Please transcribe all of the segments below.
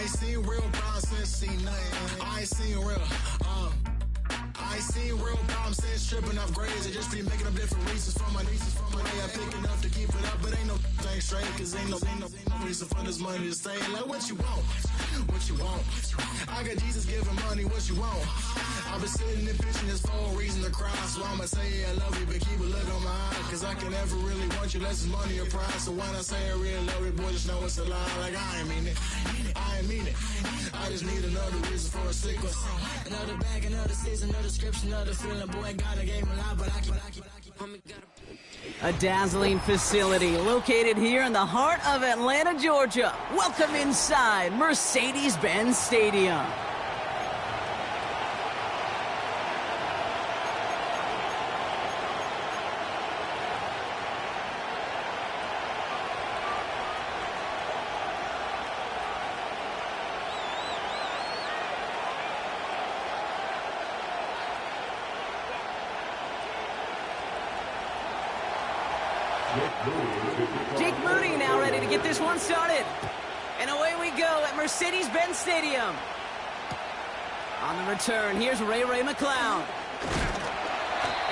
ain't seen real problems since seen nothing. I ain't seen real, I ain't seen real problems since tripping off grades. I just be making up different reasons for my nieces. From my way I pick enough to keep it up, but ain't no thing straight. Cause ain't no reason for this money to stay. Like what you want, what you want. I got Jesus giving money, what you want. I've been sitting and pitching this for a reason to cry. So I'ma say I love you, but keep a look on my eye. Cause I can never really want you less than money or pride. So when I say I really love you, boy, just know it's a lie. Like I ain't mean it, I ain't mean it. I just need another reason for a sickle. Another bag, another season, another description, another feeling. Boy, God, I gave him a lot, but I keep. A dazzling facility located here in the heart of Atlanta, Georgia. Welcome inside Mercedes-Benz Stadium. Jake Mooney now ready to get this one started. And away we go at Mercedes-Benz Stadium. On the return, here's Ray McCloud.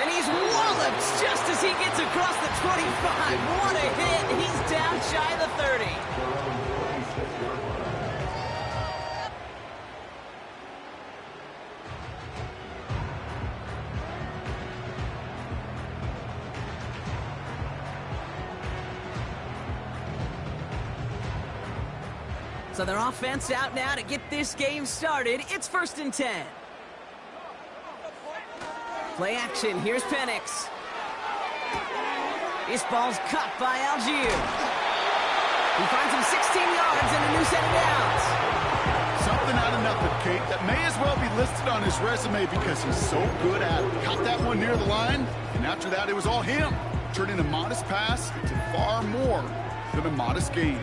And he's walloped just as he gets across the 25. What a hit. He's down shy of the 30. So their offense out now to get this game started. It's 1st and 10. Play action. Here's Penix. This ball's caught by Algier. He finds him 16 yards and a new set of downs. Something out of nothing, Kate, that may as well be listed on his resume because he's so good at it. Caught that one near the line, and after that it was all him, turning a modest pass into far more than a modest gain.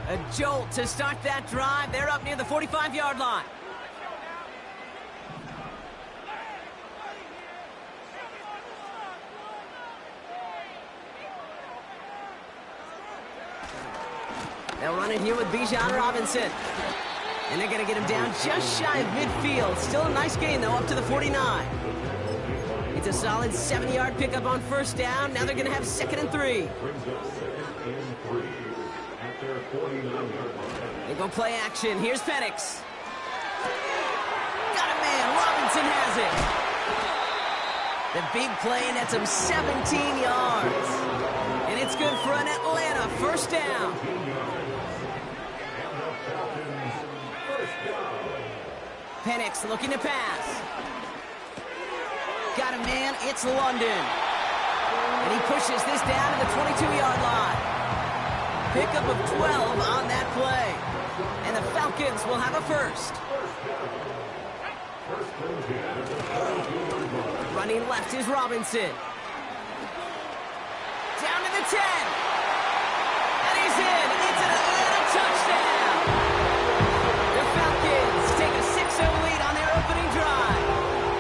A jolt to start that drive. They're up near the 45-yard line. They'll run it here with Bijan Robinson. And they're going to get him down just shy of midfield. Still a nice gain, though, up to the 49. It's a solid 7-yard pickup on 1st down. Now they're going to have 2nd and 3. They go play action. Here's Penix. Got a man. Robinson has it. The big play nets him 17 yards. And it's good for an Atlanta 1st down. Penix looking to pass. Got a man. It's London. And he pushes this down to the 22-yard line. Pickup of 12 on that play. And the Falcons will have a 1st. Running left is Robinson. Down to the 10. And he's in. It's an Atlanta touchdown. The Falcons take a 6-0 lead on their opening drive.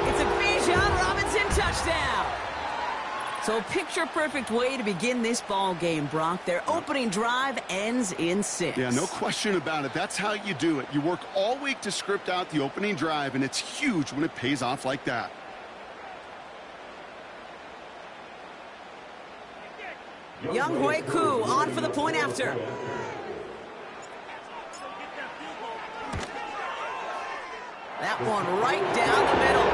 It's a Bijan Robinson touchdown. So a picture-perfect way to begin this ball game, Brock. Their opening drive ends in 6. Yeah, no question about it. That's how you do it. You work all week to script out the opening drive, and it's huge when it pays off like that. Young Hui Koo on for the point after. That one right down the middle.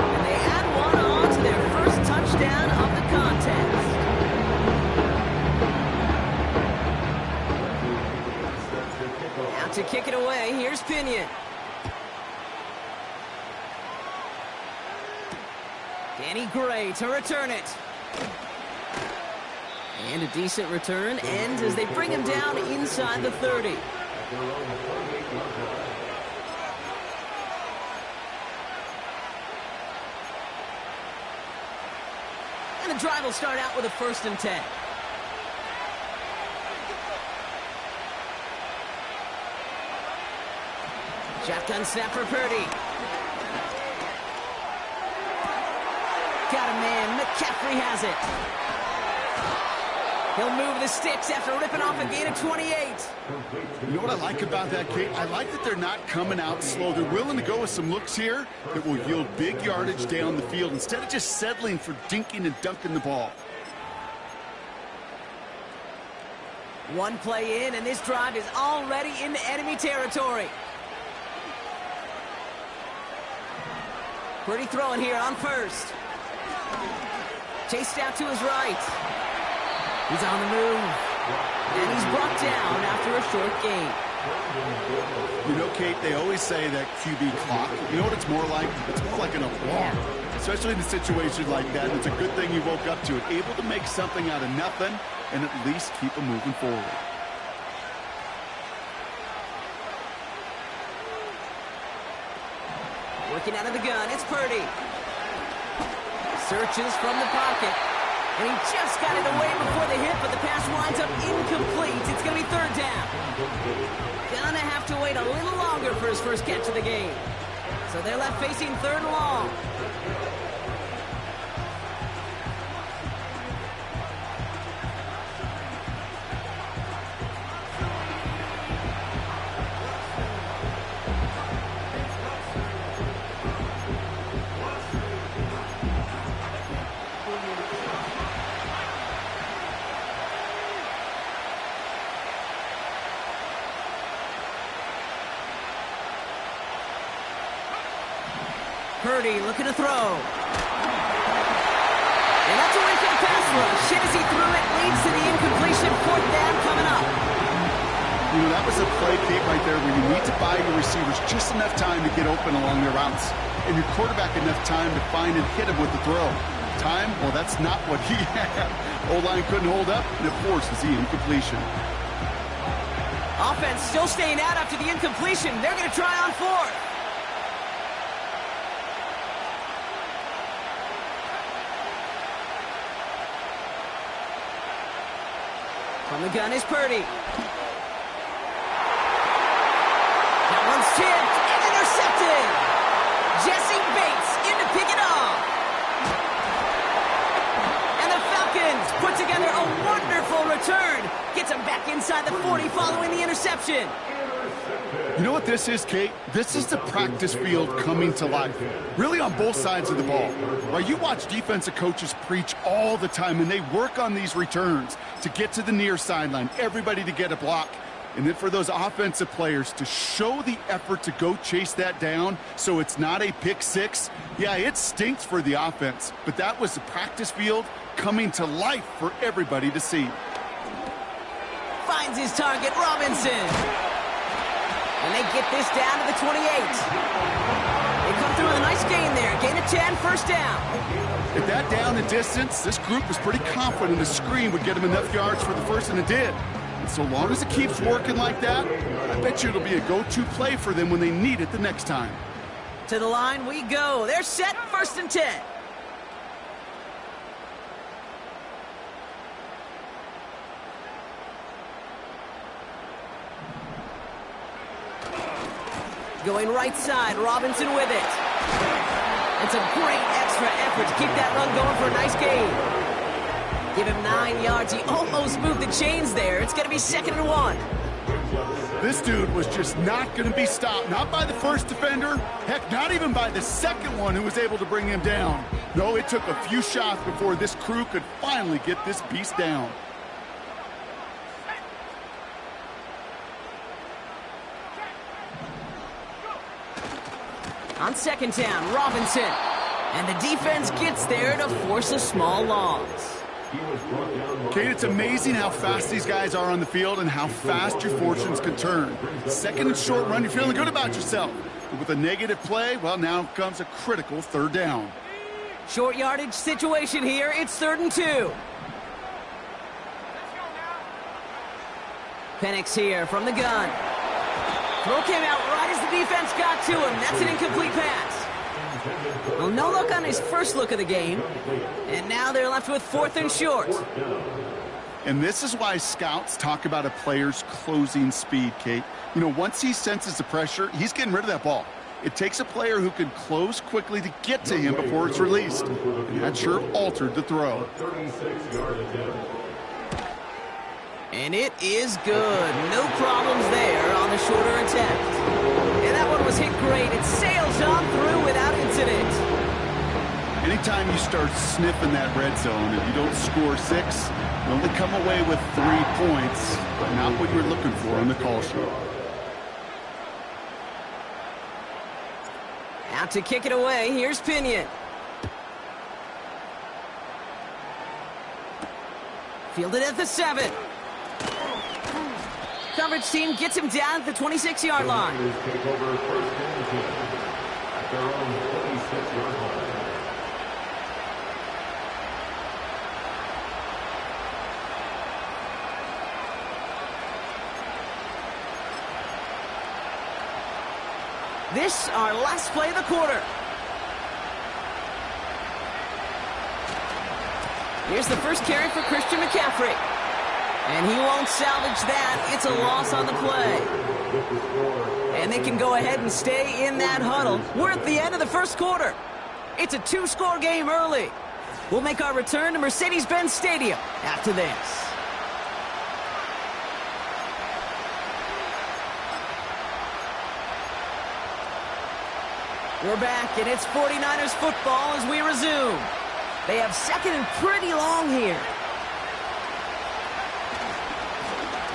And they add one on to their first touchdown of the contest. Now to kick it away, here's Pinion. Danny Gray to return it. And a decent return ends as they bring him down inside the 30. And the drive will start out with a 1st and 10. Shotgun snap for Purdy. Got a man. McCaffrey has it. He'll move the sticks after ripping off a gain of 28. You know what I like about that, Kate? I like that they're not coming out slow. They're willing to go with some looks here that will yield big yardage down the field instead of just settling for dinking and dunking the ball. One play in, and this drive is already into enemy territory. Purdy throwing here on first. Chased out to his right. He's on the move. And he's brought down after a short gain. You know, Kate, they always say that QB clock. You know what it's more like? It's more like an alarm. Especially in a situation like that. It's a good thing you woke up to it. Able to make something out of nothing and at least keep them moving forward. Working out of the gun, it's Purdy. Searches from the pocket. And he just got it away before the hit, but the pass winds up incomplete. It's going to be third down. Gonna have to wait a little longer for his first catch of the game. So they're left facing third and long. Purdy looking to throw. And that's away from the pass rush. Hit as he threw it, leads to the incompletion. Fourth down coming up. You know, that was a play, Kate, right there where you need to buy your receivers just enough time to get open along their routes. And your quarterback enough time to find and hit him with the throw. Time? Well, that's not what he had. O-line couldn't hold up, and it forces the incompletion. Offense still staying out after the incompletion. They're going to try on fourth. From the gun is Purdy. That one's tipped and intercepted. Jesse Bates in to pick it off. And the Falcons put together a wonderful return. Gets him back inside the 40 following the interception. You know what this is, Kate? This is the practice field coming to life. Really on both sides of the ball. Right? You watch defensive coaches preach all the time, and they work on these returns to get to the near sideline, everybody to get a block. And then for those offensive players to show the effort to go chase that down so it's not a pick six. Yeah, it stinks for the offense, but that was the practice field coming to life for everybody to see. Finds his target, Robinson. And they get this down to the 28. They come through with a nice gain there. Gain of 10, first down. At that down and distance, this group was pretty confident the screen would get them enough yards for the first, and it did. And so long as it keeps working like that, I bet you it'll be a go-to play for them when they need it the next time. To the line we go. They're set, first and 10. Going right side, Robinson with it. It's a great extra effort to keep that run going for a nice gain. Give him 9 yards. He almost moved the chains there. It's going to be 2nd and 1. This dude was just not going to be stopped. Not by the first defender. Heck, not even by the second one who was able to bring him down. No, it took a few shots before this crew could finally get this beast down. On second down, Robinson. And the defense gets there to force a small loss. Kate, it's amazing how fast these guys are on the field and how fast your fortunes can turn. Second and short run, you're feeling good about yourself. But with a negative play, well, now comes a critical third down. Short yardage situation here. It's 3rd and 2. Penix here from the gun. Throw came out right as the defense got to him. That's an incomplete pass. Well, no look on his first look of the game. And now they're left with 4th and short. And this is why scouts talk about a player's closing speed, Kate. You know, once he senses the pressure, he's getting rid of that ball. It takes a player who can close quickly to get to him before it's released. And that sure altered the throw. And it is good. No problems there on the shorter attempt. And that one was hit great. It sails on through without incident. Anytime you start sniffing that red zone, if you don't score 6, you only come away with 3 points, but not what you're looking for on the call sheet. Out to kick it away. Here's Pinion. Fielded at the 7. Coverage team gets him down at the 26-yard line. Take over first and 10 at their own 26-yard line. This our last play of the quarter. Here's the first carry for Christian McCaffrey. And he won't salvage that. It's a loss on the play. And they can go ahead and stay in that huddle. We're at the end of the first quarter. It's a 2-score game early. We'll make our return to Mercedes-Benz Stadium after this. We're back, and it's 49ers football as we resume. They have second and pretty long here.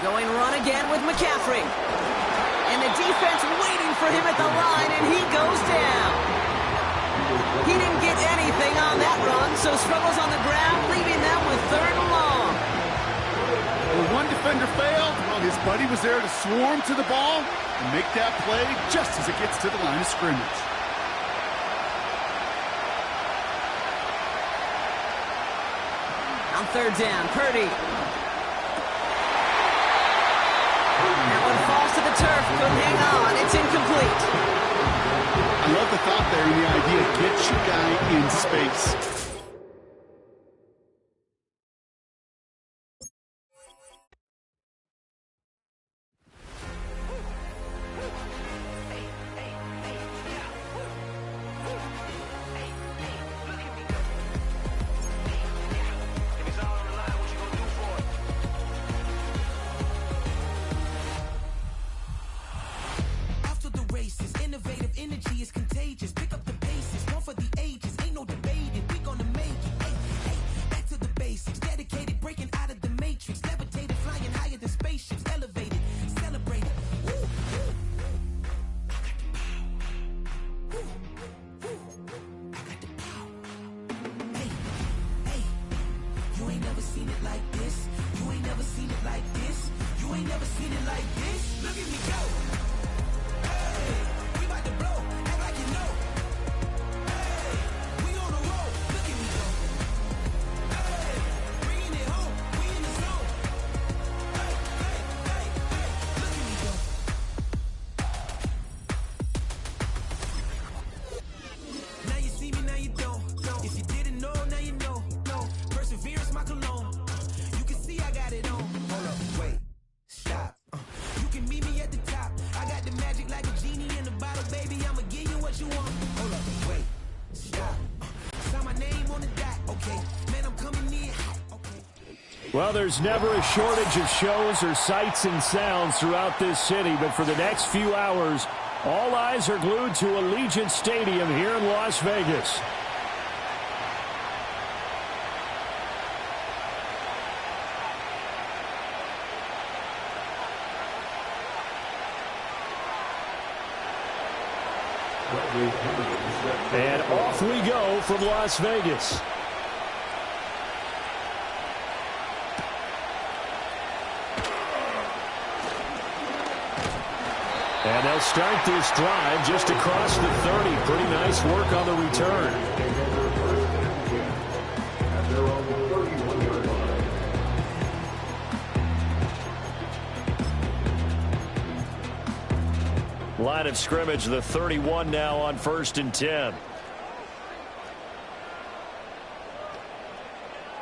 Going run again with McCaffrey. And the defense waiting for him at the line, and he goes down. He didn't get anything on that run, so struggles on the ground, leaving them with 3rd and long. Well, one defender failed. Well, his buddy was there to swarm to the ball and make that play just as it gets to the line of scrimmage. On 3rd down, Purdy. That one falls to the turf, couldn't hang on. It's incomplete. I love the thought there and the idea, get your guy in space. Well, there's never a shortage of shows or sights and sounds throughout this city, but for the next few hours, all eyes are glued to Allegiant Stadium here in Las Vegas. And off we go from Las Vegas. And they'll start this drive just across the 30. Pretty nice work on the return. Line of scrimmage, the 31 now on 1st and 10.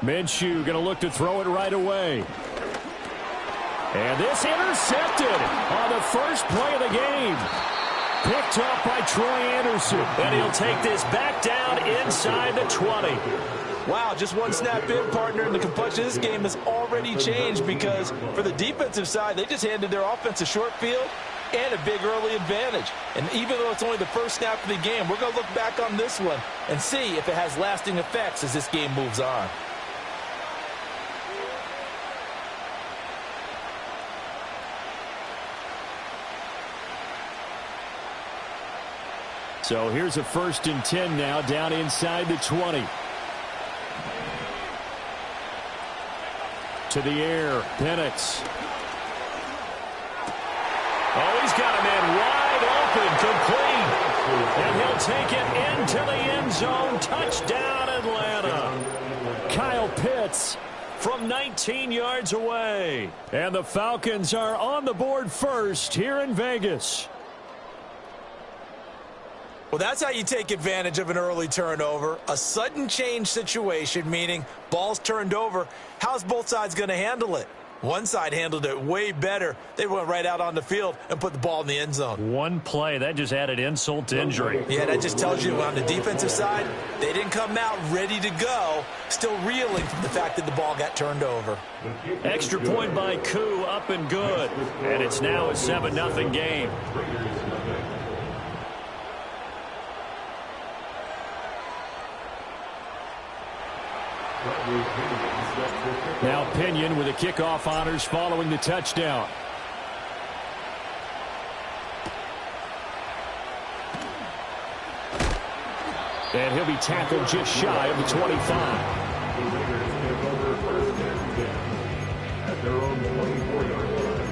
Minshew going to look to throw it right away. And this intercepted on the first play of the game. picked up by Troy Anderson. And he'll take this back down inside the 20. Wow, just one snap in, partner, and the complexion of this game has already changed because for the defensive side, they just handed their offense a short field and a big early advantage. And even though it's only the first snap of the game, we're going to look back on this one and see if it has lasting effects as this game moves on. So here's a 1st and 10 now down inside the 20. To the air, Penix. Oh, he's got a man wide open, complete. And he'll take it into the end zone. Touchdown, Atlanta. Kyle Pitts from 19 yards away. And the Falcons are on the board first here in Vegas. Well, that's how you take advantage of an early turnover. A sudden change situation, meaning ball's turned over. How's both sides going to handle it? One side handled it way better. They went right out on the field and put the ball in the end zone. One play, that just added insult to injury. Yeah, that just tells you on the defensive side, they didn't come out ready to go, still reeling from the fact that the ball got turned over. Extra point by Koo, up and good. And it's now a 7-0 game. Now Pinion with the kickoff honors following the touchdown. And he'll be tackled just shy of the 25. At their own 24-yard line.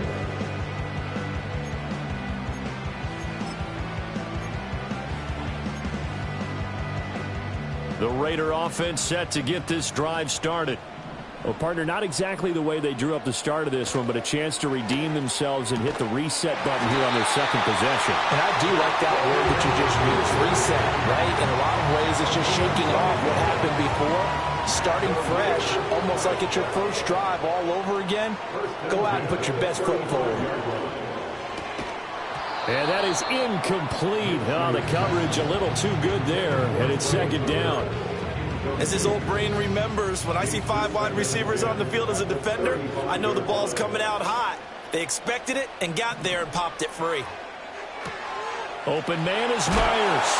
The Raider offense set to get this drive started. Well, partner, not exactly the way they drew up the start of this one, but a chance to redeem themselves and hit the reset button here on their second possession. And I do like that word that you just used, reset, right? In a lot of ways, it's just shaking off what happened before, starting fresh, almost like it's your first drive all over again. Go out and put your best foot forward. And that is incomplete. Oh, the coverage a little too good there, and it's second down. As his old brain remembers, when I see 5 wide receivers on the field as a defender, I know the ball's coming out hot. They expected it and got there and popped it free. Open man is Myers.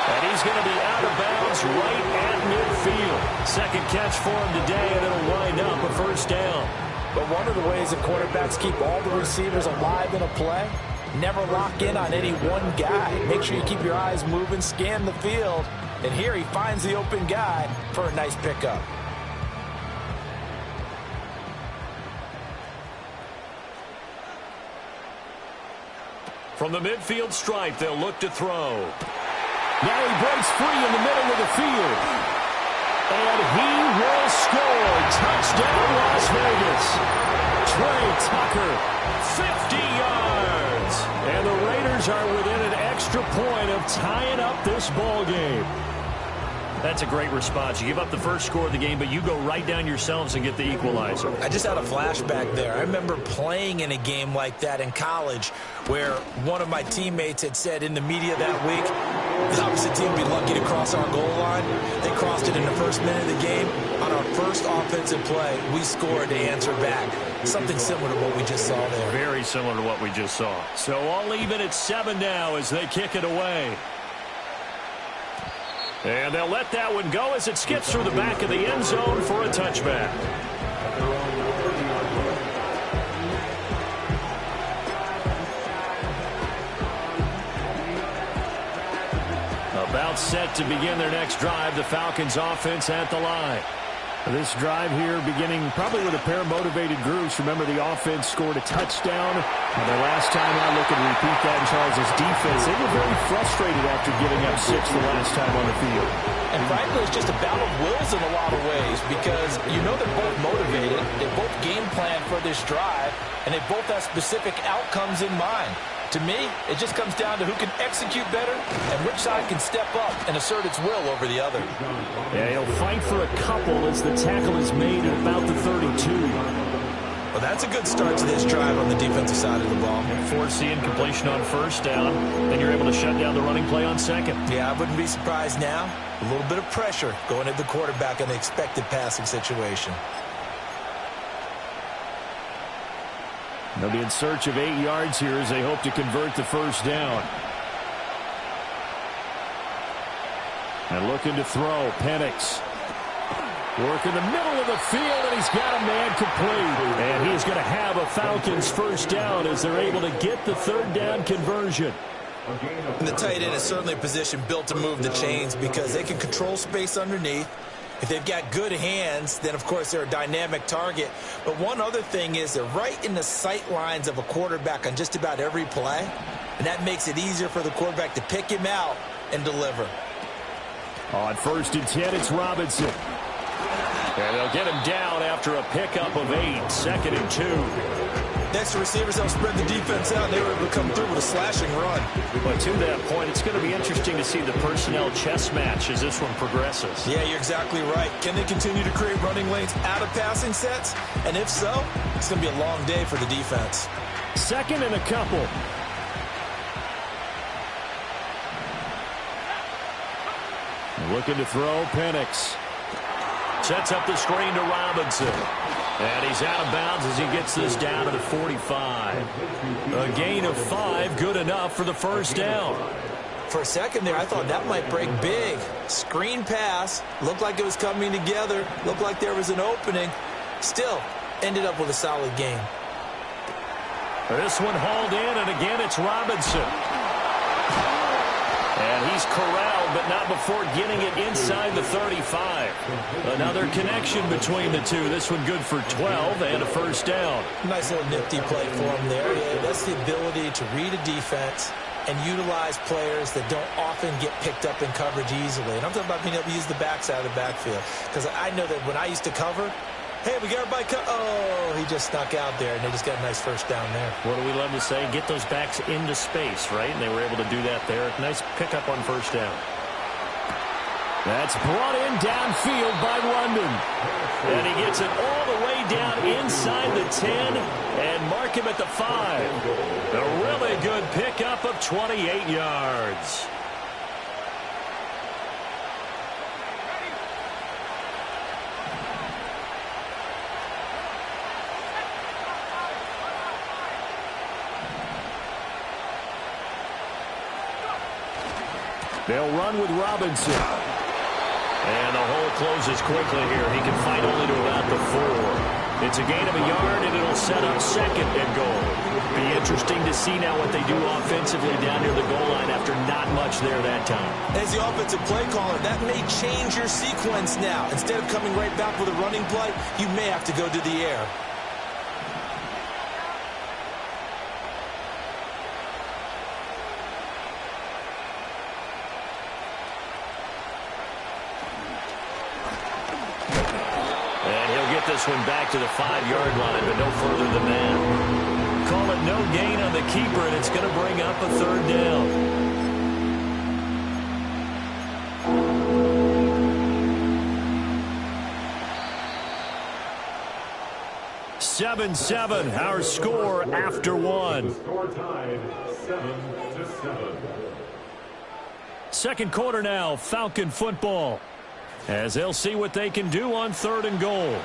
And he's going to be out of bounds right at midfield. Second catch for him today, and it'll wind up a first down. But one of the ways that quarterbacks keep all the receivers alive in a play, never lock in on any one guy. Make sure you keep your eyes moving, scan the field. And here he finds the open guy for a nice pickup. From the midfield stripe, they'll look to throw. Now he breaks free in the middle of the field. And he will score. Touchdown, Las Vegas. Trey Tucker, 50 yards. And the Raiders are within an extra point of tying up this ball game. That's a great response. You give up the first score of the game, but you go right down yourselves and get the equalizer. I just had a flashback there. I remember playing in a game like that in college where one of my teammates had said in the media that week, the opposite team would be lucky to cross our goal line. They crossed it in the first minute of the game. On our first offensive play, we scored to answer back. Something similar to what we just saw there. Very similar to what we just saw. So all even at 7 now as they kick it away. And they'll let that one go as it skips through the back of the end zone for a touchback. About set to begin their next drive, the Falcons offense at the line. This drive here beginning probably with a pair of motivated groups. Remember, the offense scored a touchdown. And their last time out, looking to repeat that in Charles' defense. They were very frustrated after giving up 6 the last time on the field. And frankly, it's just a battle of wills in a lot of ways because you know they're both motivated. They both game plan for this drive, and they both have specific outcomes in mind. To me, it just comes down to who can execute better and which side can step up and assert its will over the other. Yeah, he'll fight for a couple as the tackle is made at about the 32. Well, that's a good start to this drive on the defensive side of the ball. Force the incompletion on first down, then you're able to shut down the running play on second. Yeah, I wouldn't be surprised now. A little bit of pressure going at the quarterback in the expected passing situation. They'll be in search of 8 yards here as they hope to convert the first down. And looking to throw, Penix. Work in the middle of the field, and he's got a man complete. And he's going to have a Falcons first down as they're able to get the third down conversion. And the tight end is certainly a position built to move the chains because they can control space underneath. If they've got good hands, then, of course, they're a dynamic target. But one other thing is they're right in the sight lines of a quarterback on just about every play, and that makes it easier for the quarterback to pick him out and deliver. On 1st and 10, it's Robinson. And they'll get him down after a pickup of 8, 2nd and 2. Next, the receivers help spread the defense out, and they were able to come through with a slashing run. But to that point, it's going to be interesting to see the personnel chess match as this one progresses. Yeah, you're exactly right. Can they continue to create running lanes out of passing sets? And if so, it's going to be a long day for the defense. 2nd and a couple. Looking to throw, Penix. Sets up the screen to Robinson. And he's out of bounds as he gets this down to the 45. A gain of 5, good enough for the first down. For a second there, I thought that might break big. Screen pass, looked like it was coming together, looked like there was an opening. Still, ended up with a solid gain. This one hauled in, and again it's Robinson. And he's corralled, but not before getting it inside the 35. Another connection between the two. This one good for 12 and a first down. Nice little nifty play for him there. Yeah, that's the ability to read a defense and utilize players that don't often get picked up in coverage easily. And I'm talking about being able to use the backside of the backfield. Because I know that when I used to cover, hey, we got everybody oh, he just snuck out there, and they just got a nice first down there. What do we love to say? Get those backs into space, right? And they were able to do that there. Nice pickup on first down. That's brought in downfield by London. And he gets it all the way down inside the 10 and mark him at the 5. A really good pickup of 28 yards. They'll run with Robinson. And the hole closes quickly here. He can fight only to about the 4. It's a gain of a yard, and it'll set up 2nd and goal. Be interesting to see now what they do offensively down near the goal line after not much there that time. As the offensive play caller, that may change your sequence now. Instead of coming right back with a running play, you may have to go to the air. This one back to the 5-yard line, but no further than that. Call it no gain on the keeper, and it's going to bring up a 3rd down. Seven, our score after 1. Score tied 7-7. Second quarter now, Falcon football, as they'll see what they can do on 3rd and goal.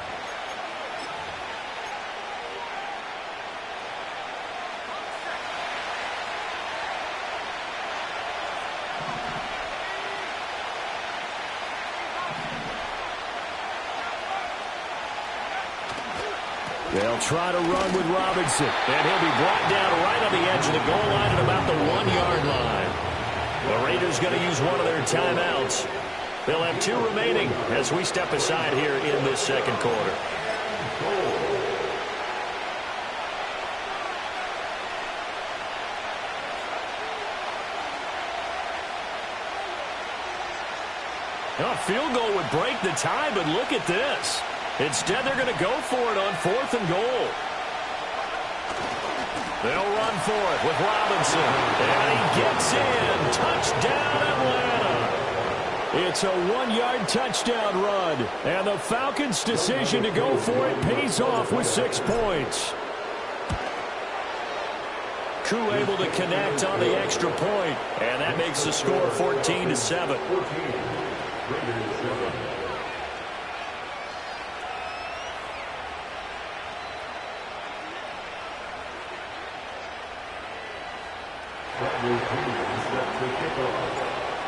They'll try to run with Robinson, and he'll be brought down right on the edge of the goal line at about the 1-yard line. The Raiders going to use one of their timeouts. They'll have 2 remaining as we step aside here in this second quarter. A field goal would break the tie, but look at this. Instead, they're going to go for it on 4th and goal. They'll run for it with Robinson. And he gets in. Touchdown, Atlanta. It's a 1-yard touchdown run. And the Falcons' decision to go for it pays off with 6 points. Koo able to connect on the extra point, and that makes the score 14-7.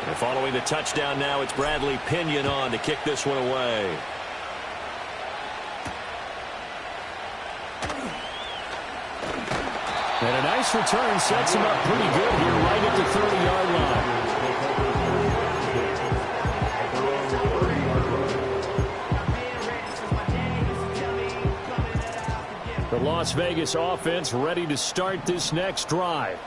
And following the touchdown now, it's Bradley Pinion on to kick this one away. And a nice return sets him up pretty good here right at the 30-yard line. The Las Vegas offense ready to start this next drive.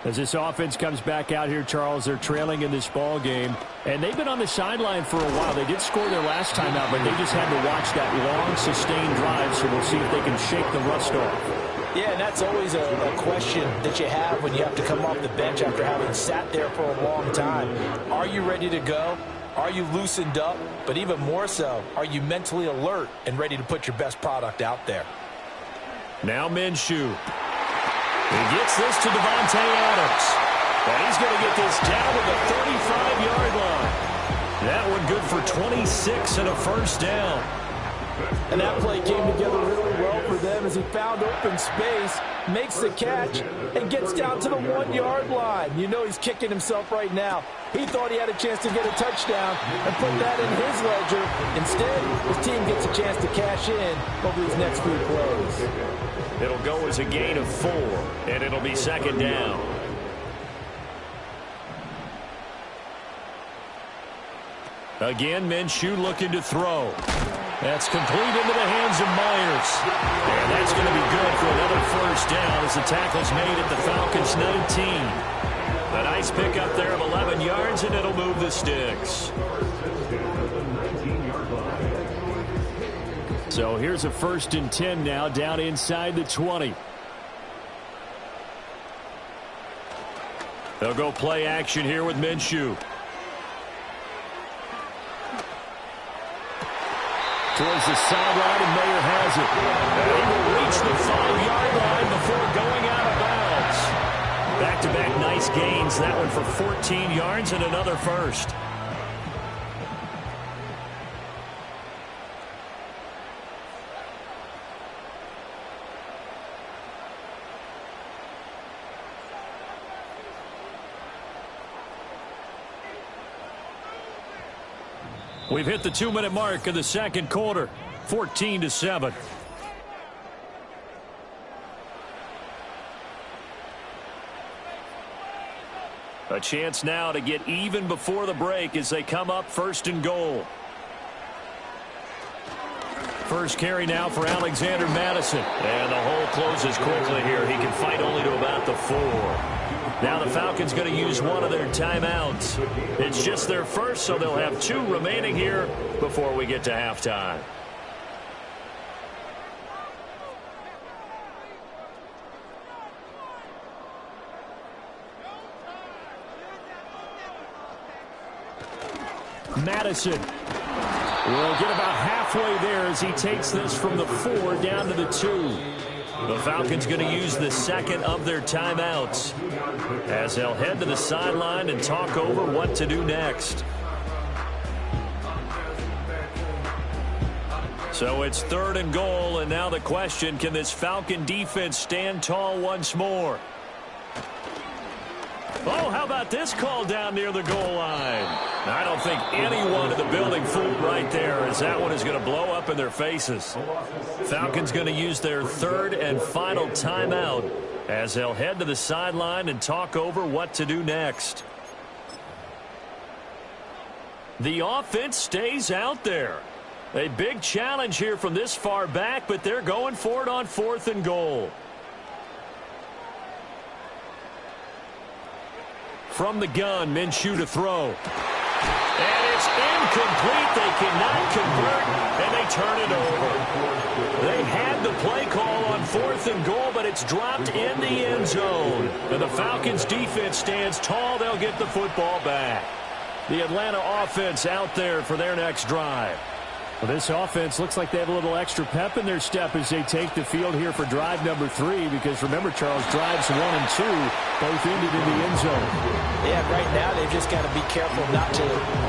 As this offense comes back out here, Charles, they're trailing in this ball game, and they've been on the sideline for a while. They did score their last time out, but they just had to watch that long, sustained drive, so we'll see if they can shake the rust off. Yeah, and that's always a question that you have when you have to come off the bench after having sat there for a long time. Are you ready to go? Are you loosened up? But even more so, are you mentally alert and ready to put your best product out there? Now Minshew. He gets this to Devontae Adams. And he's going to get this down to the 35-yard line. That one good for 26 and a first down. And that play came together really well for them as he found open space, makes the catch, and gets down to the 1-yard line. You know he's kicking himself right now. He thought he had a chance to get a touchdown and put that in his ledger. Instead, his team gets a chance to cash in over these next few plays. It'll go as a gain of 4, and it'll be second down. Again, Minshew looking to throw. That's complete into the hands of Myers. And that's going to be good for another first down as the tackle's made at the Falcons' 19. A nice pickup there of 11 yards, and it'll move the sticks. So here's a 1st and 10 now, down inside the 20. They'll go play action here with Minshew. Towards the sideline, and Mayer has it. And he will reach the 5-yard line before going out of bounds. Back-to-back nice gains. That one for 14 yards and another first. We've hit the 2-minute mark of the second quarter, 14-7. A chance now to get even before the break as they come up 1st and goal. First carry now for Alexander Madison. And the hole closes quickly here. He can fight only to about the 4. Now the Falcons going to use one of their timeouts. It's just their first, so they'll have 2 remaining here before we get to halftime. Madison will get about halfway there as he takes this from the 4 down to the 2. The Falcons going to use the second of their timeouts as they'll head to the sideline and talk over what to do next. So it's 3rd and goal, and now the question, can this Falcon defense stand tall once more? Oh, how about this call down near the goal line? I don't think anyone in the building fooled right there, as that one is going to blow up in their faces. Falcons going to use their 3rd and final timeout as they'll head to the sideline and talk over what to do next. The offense stays out there. A big challenge here from this far back, but they're going for it on 4th and goal. From the gun, Minshew to throw. And it's incomplete. They cannot convert, and they turn it over. They had the play call on 4th and goal, but it's dropped in the end zone. And the Falcons defense stands tall. They'll get the football back. The Atlanta offense out there for their next drive. Well, this offense looks like they have a little extra pep in their step as they take the field here for drive number 3, because remember, Charles, drives 1 and 2 both ended in the end zone. Yeah, right now they've just got to be careful not to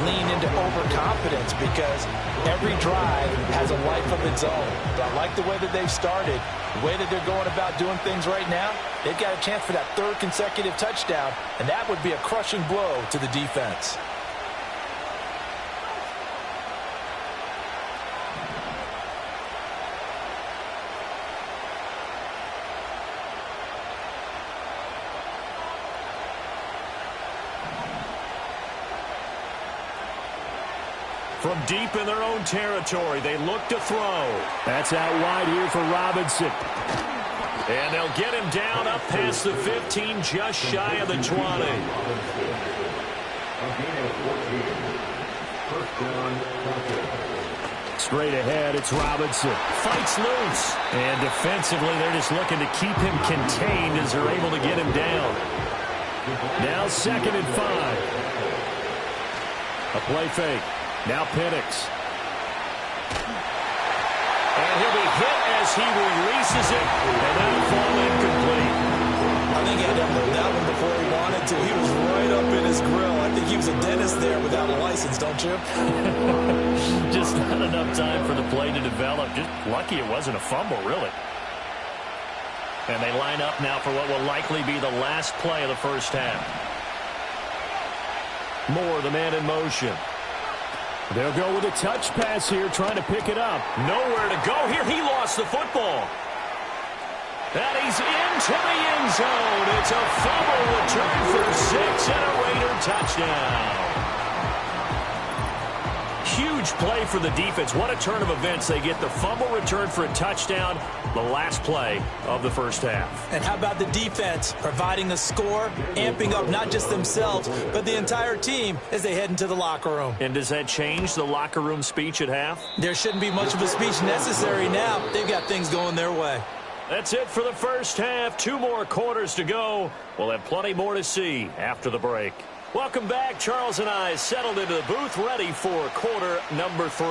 lean into overconfidence, because every drive has a life of its own. But I like the way that they've started, the way that they're going about doing things right now. They've got a chance for that 3rd consecutive touchdown, and that would be a crushing blow to the defense. From deep in their own territory, they look to throw. That's out wide here for Robinson. And they'll get him down up past the 15, just shy of the 20. Straight ahead, it's Robinson. Fights loose. And defensively, they're just looking to keep him contained as they're able to get him down. Now 2nd and 5. A play fake. Now Penix. And he'll be hit as he releases it, and that'll fall incomplete. I think he had to hold that one before he wanted to. He was right up in his grill. I think he was a dentist there without a license, don't you? Just not enough time for the play to develop. Just lucky it wasn't a fumble, really. And they line up now for what will likely be the last play of the first half. Moore, the man in motion. They'll go with a touch pass here, trying to pick it up. Nowhere to go here. He lost the football. And he's into the end zone. It's a fumble return for 6 and a Raider touchdown. Huge play for the defense. What a turn of events. They get the fumble return for a touchdown, the last play of the first half. And how about the defense providing a score, amping up not just themselves, but the entire team as they head into the locker room. And does that change the locker room speech at half? There shouldn't be much of a speech necessary now. They've got things going their way. That's it for the first half. 2 more quarters to go. We'll have plenty more to see after the break. Welcome back. Charles and I settled into the booth, ready for quarter number 3.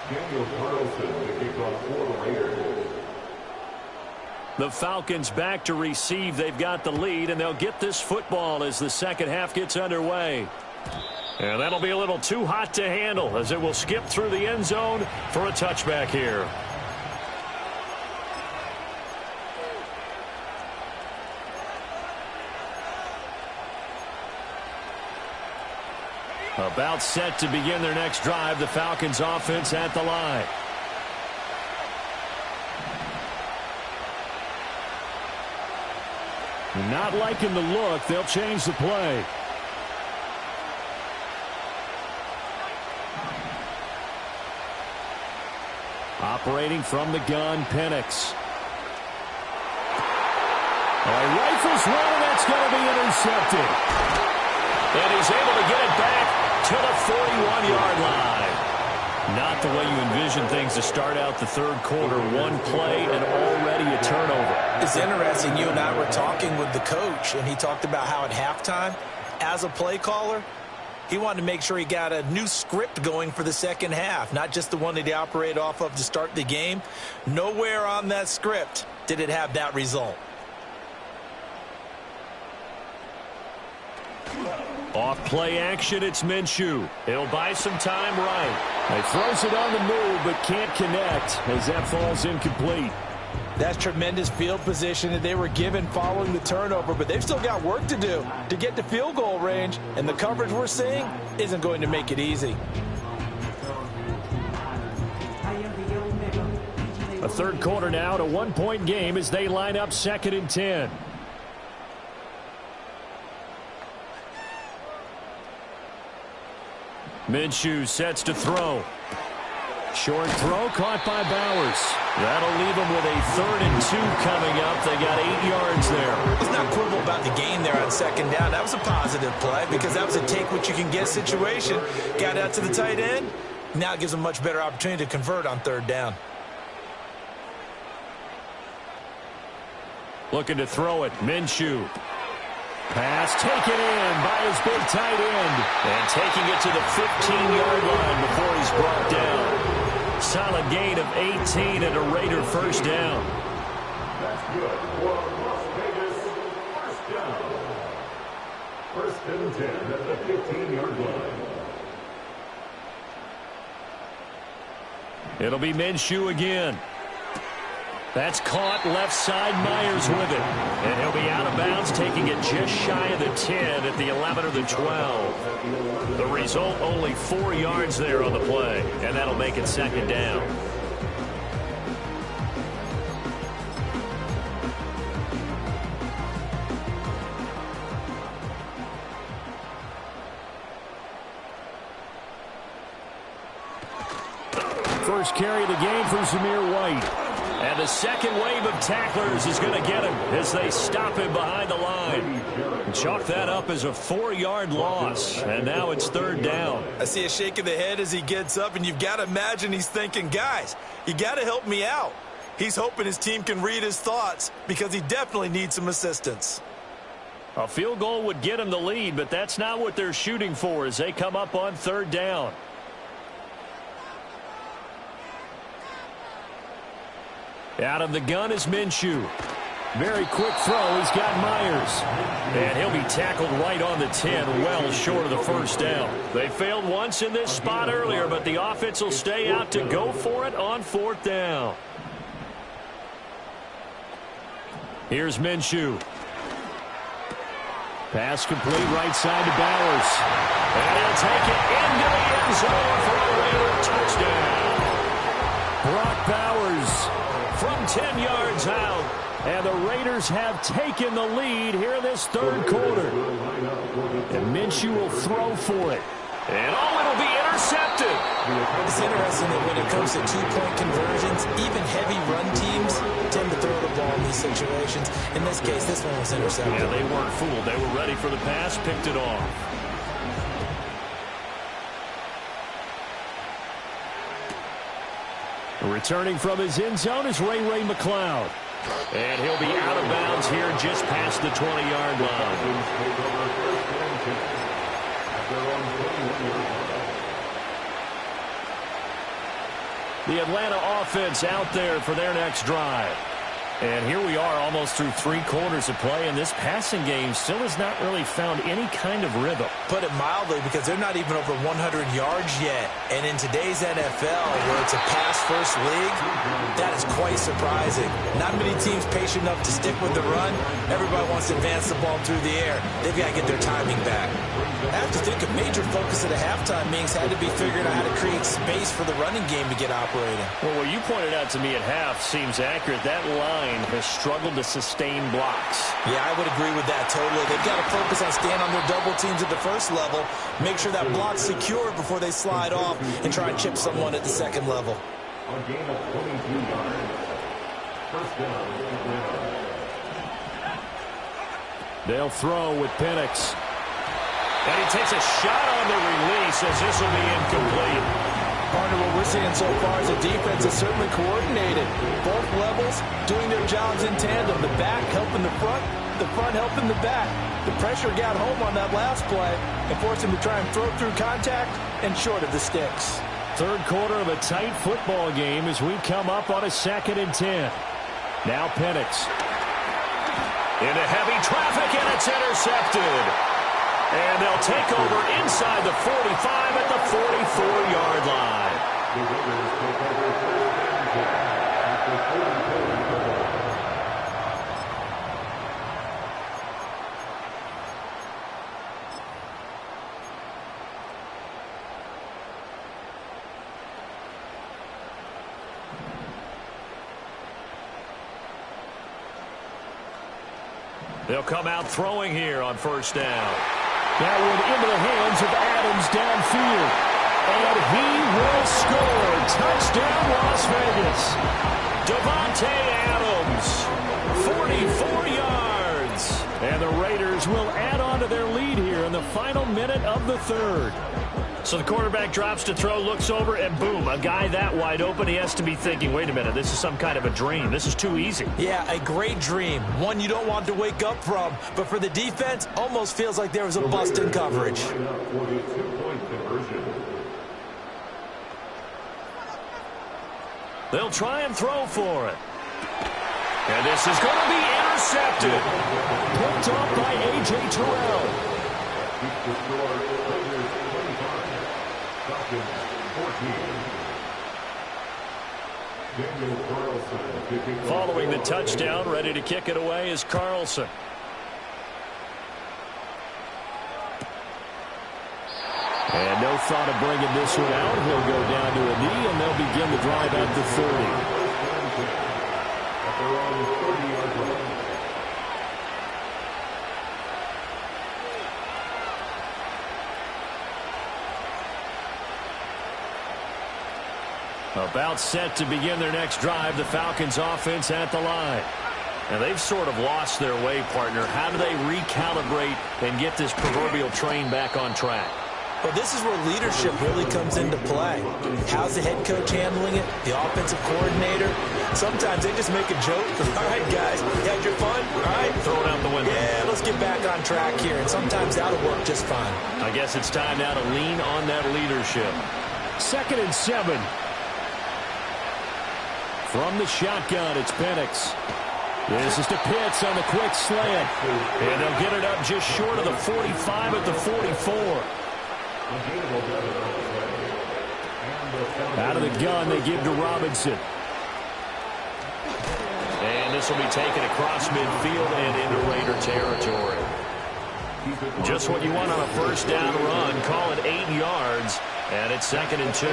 Daniel Carlson to kick off for the Raiders. The Falcons back to receive. They've got the lead, and they'll get this football as the second half gets underway. And that'll be a little too hot to handle as it will skip through the end zone for a touchback here. About set to begin their next drive, the Falcons offense at the line. Not liking the look, they'll change the play. Operating from the gun, Penix. Rifles one, and that's going to be intercepted. And he's able to get it back to the 41-yard line. Not the way you envision things to start out the third quarter. One play and already a turnover. It's interesting. You and I were talking with the coach, and he talked about how at halftime, as a play caller, he wanted to make sure he got a new script going for the second half, not just the one that he operated off of to start the game. Nowhere on that script did it have that result. Off play action, it's Minshew. He'll buy some time right. He throws it on the move, but can't connect as that falls incomplete. That's tremendous field position that they were given following the turnover, but they've still got work to do to get to field goal range, and the coverage we're seeing isn't going to make it easy. A third quarter now, a one-point game as they line up 2nd and 10. Minshew sets to throw. Short throw caught by Bowers. That'll leave them with a 3rd and 2 coming up. They got 8 yards there. It's not quibble about the gain there on 2nd down. That was a positive play because that was a take-what-you-can-get situation. Got out to the tight end. Now it gives them a much better opportunity to convert on 3rd down. Looking to throw it. Minshew. Pass taken in by his big tight end. And taking it to the 15-yard line before he's brought down. Solid gain of 18 and a Raider first down. That's good for Las Vegas. First down. First and 10 at the 15-yard line. It'll be Minshew again. That's caught left side. Myers with it. And he'll be out of bounds, taking it just shy of the 10 at the 11 or the 12. The result, only 4 yards there on the play. And that'll make it second down. First carry of the game for Zamir White. And the second wave of tacklers is going to get him as they stop him behind the line. And chalk that up as a 4-yard loss. And now it's third down. I see a shake of the head as he gets up, and you've got to imagine he's thinking, guys, you got to help me out. He's hoping his team can read his thoughts because he definitely needs some assistance. A field goal would get him the lead, but that's not what they're shooting for as they come up on third down. Out of the gun is Minshew. Very quick throw. He's got Myers. And he'll be tackled right on the 10, well short of the first down. They failed once in this spot earlier, but the offense will stay out to go for it on fourth down. Here's Minshew. Pass complete right side to Bowers. And he'll take it into the end zone for a Raider touchdown. Brock Bowers from 10 yards out. And the Raiders have taken the lead here in this third quarter. And Minshew will throw for it. And it'll be intercepted. It's interesting that when it comes to two-point conversions, even heavy run teams tend to throw the ball in these situations. In this case, this one was intercepted. Yeah, they weren't fooled. They were ready for the pass, picked it off. Returning from his end zone is Ray McLeod. And he'll be out of bounds here just past the 20-yard line. The Atlanta offense out there for their next drive. And here we are almost through 3 quarters of play, and this passing game still has not really found any kind of rhythm. Put it mildly, because they're not even over 100 yards yet. And in today's NFL, where it's a pass-first league, that is quite surprising. Not many teams patient enough to stick with the run. Everybody wants to advance the ball through the air. They've got to get their timing back. I have to think a major focus at a halftime means had to be figuring out how to create space for the running game to get operating. Well, what you pointed out to me at half seems accurate. That line has struggled to sustain blocks. Yeah, I would agree with that totally. They've got to focus on staying on their double teams at the first level, make sure that block's secure before they slide off and try and chip someone at the second level. A gain of 22 yards. First down. They'll throw with Penix. And he takes a shot on the release as this will be incomplete. Partner, what we're seeing so far is the defense is certainly coordinated. Both levels doing their jobs in tandem. The back helping the front helping the back. The pressure got home on that last play and forced him to try and throw through contact and short of the sticks. Third quarter of a tight football game as we come up on a 2nd and 10. Now Penix. Into heavy traffic, and it's intercepted. And they'll take over inside the 45 at the 44-yard line. They'll come out throwing here on first down. That one into the hands of Adams downfield. And he will score. Touchdown, Las Vegas. Devontae Adams, 44 yards. And the Raiders will add on to their lead here in the final minute of the third. So the quarterback drops to throw, looks over, and boom, a guy that wide open. He has to be thinking, wait a minute, this is some kind of a dream. This is too easy. Yeah, a great dream. One you don't want to wake up from. But for the defense, almost feels like there was a bust in coverage. They'll try and throw for it. And this is going to be intercepted. Picked off by A.J. Terrell. Following the touchdown, ready to kick it away is Carlson. And no thought of bringing this one out. He'll go down to a knee, and they'll begin the drive at the 30. About set to begin their next drive, the Falcons offense at the line. And they've sort of lost their way, partner. How do they recalibrate and get this proverbial train back on track? Well, this is where leadership really comes into play. How's the head coach handling it? The offensive coordinator? Sometimes they just make a joke. All right, guys, you had your fun? All right. Throw it out the window. Yeah, let's get back on track here. And sometimes that'll work just fine. I guess it's time now to lean on that leadership. 2nd and 7. From the shotgun, it's Penix. This is to Pitts on the quick slant. And they'll get it up just short of the 45 at the 44. Out of the gun, they give to Robinson. And this will be taken across midfield and into Raider territory. Just what you want on a first down run. Call it 8 yards. And it's 2nd and 2.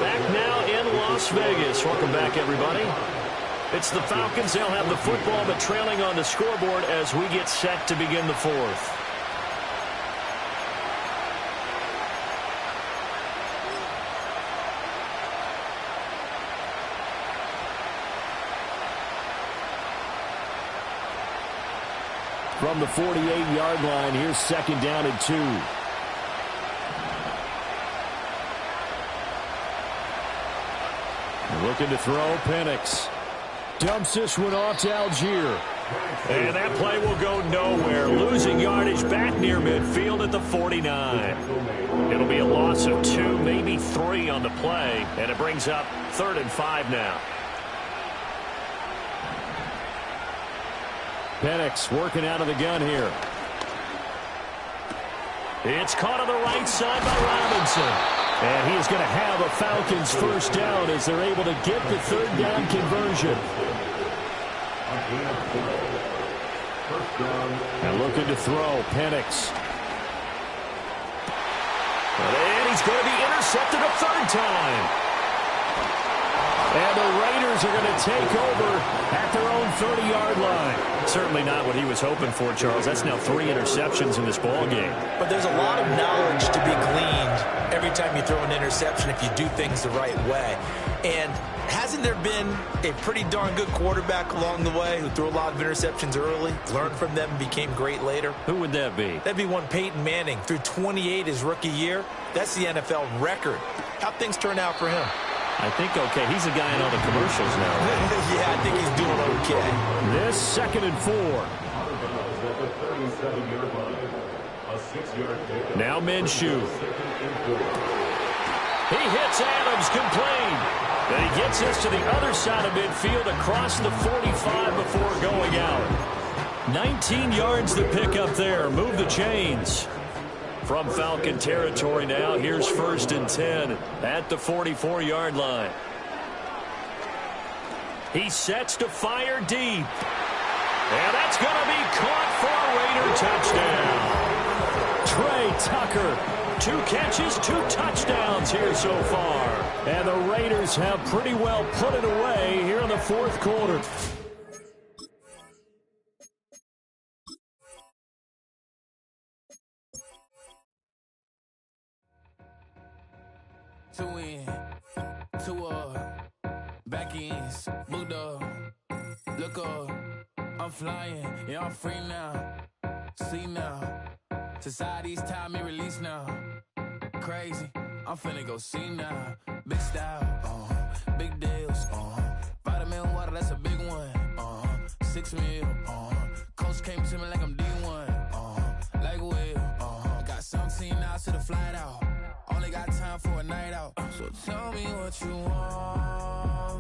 Back now in Las Vegas. Welcome back, everybody. It's the Falcons. They'll have the football, but trailing on the scoreboard as we get set to begin the 4th. From the 48-yard line, here's 2nd down and 2. Looking to throw, Penix. Dumps this one off to Algier. And that play will go nowhere. Losing yardage back near midfield at the 49. It'll be a loss of 2, maybe 3 on the play. And it brings up 3rd and 5 now. Penix working out of the gun here. It's caught on the right side by Robinson. And he is going to have a Falcons first down as they're able to get the 3rd down conversion. And looking to throw, Penix. And he's going to be intercepted a 3rd time. And the Raiders are going to take over at their own 30-yard line. Certainly not what he was hoping for, Charles. That's now 3 interceptions in this ball game. But there's a lot of knowledge to be gleaned every time you throw an interception if you do things the right way. And hasn't there been a pretty darn good quarterback along the way who threw a lot of interceptions early, learned from them, and became great later? Who would that be? That'd be one Peyton Manning. Threw 28 his rookie year. That's the NFL record. How'd things turn out for him? I think okay. He's a guy in all the commercials now. Yeah, I think he's doing okay. This 2nd and 4. Now Minshew. He hits Adams, complete. And he gets this to the other side of midfield across the 45 before going out. 19 yards to pick up there. Move the chains. From Falcon territory now, here's 1st and 10 at the 44-yard line. He sets to fire deep. And that's going to be caught for a Raider touchdown. Trey Tucker, 2 catches, 2 touchdowns here so far. And the Raiders have pretty well put it away here in the 4th quarter. Two in, two up, back ends, moved up, look up, I'm flying, yeah, I'm free now, see now, society's time me release now, crazy. I'm finna go see now. Big style, big deals, vitamin water, that's a big one, 6 meal, coach came to me like I'm D1, like Will, got 17 hours to the flight out, only got time for a night out, so tell me what you want.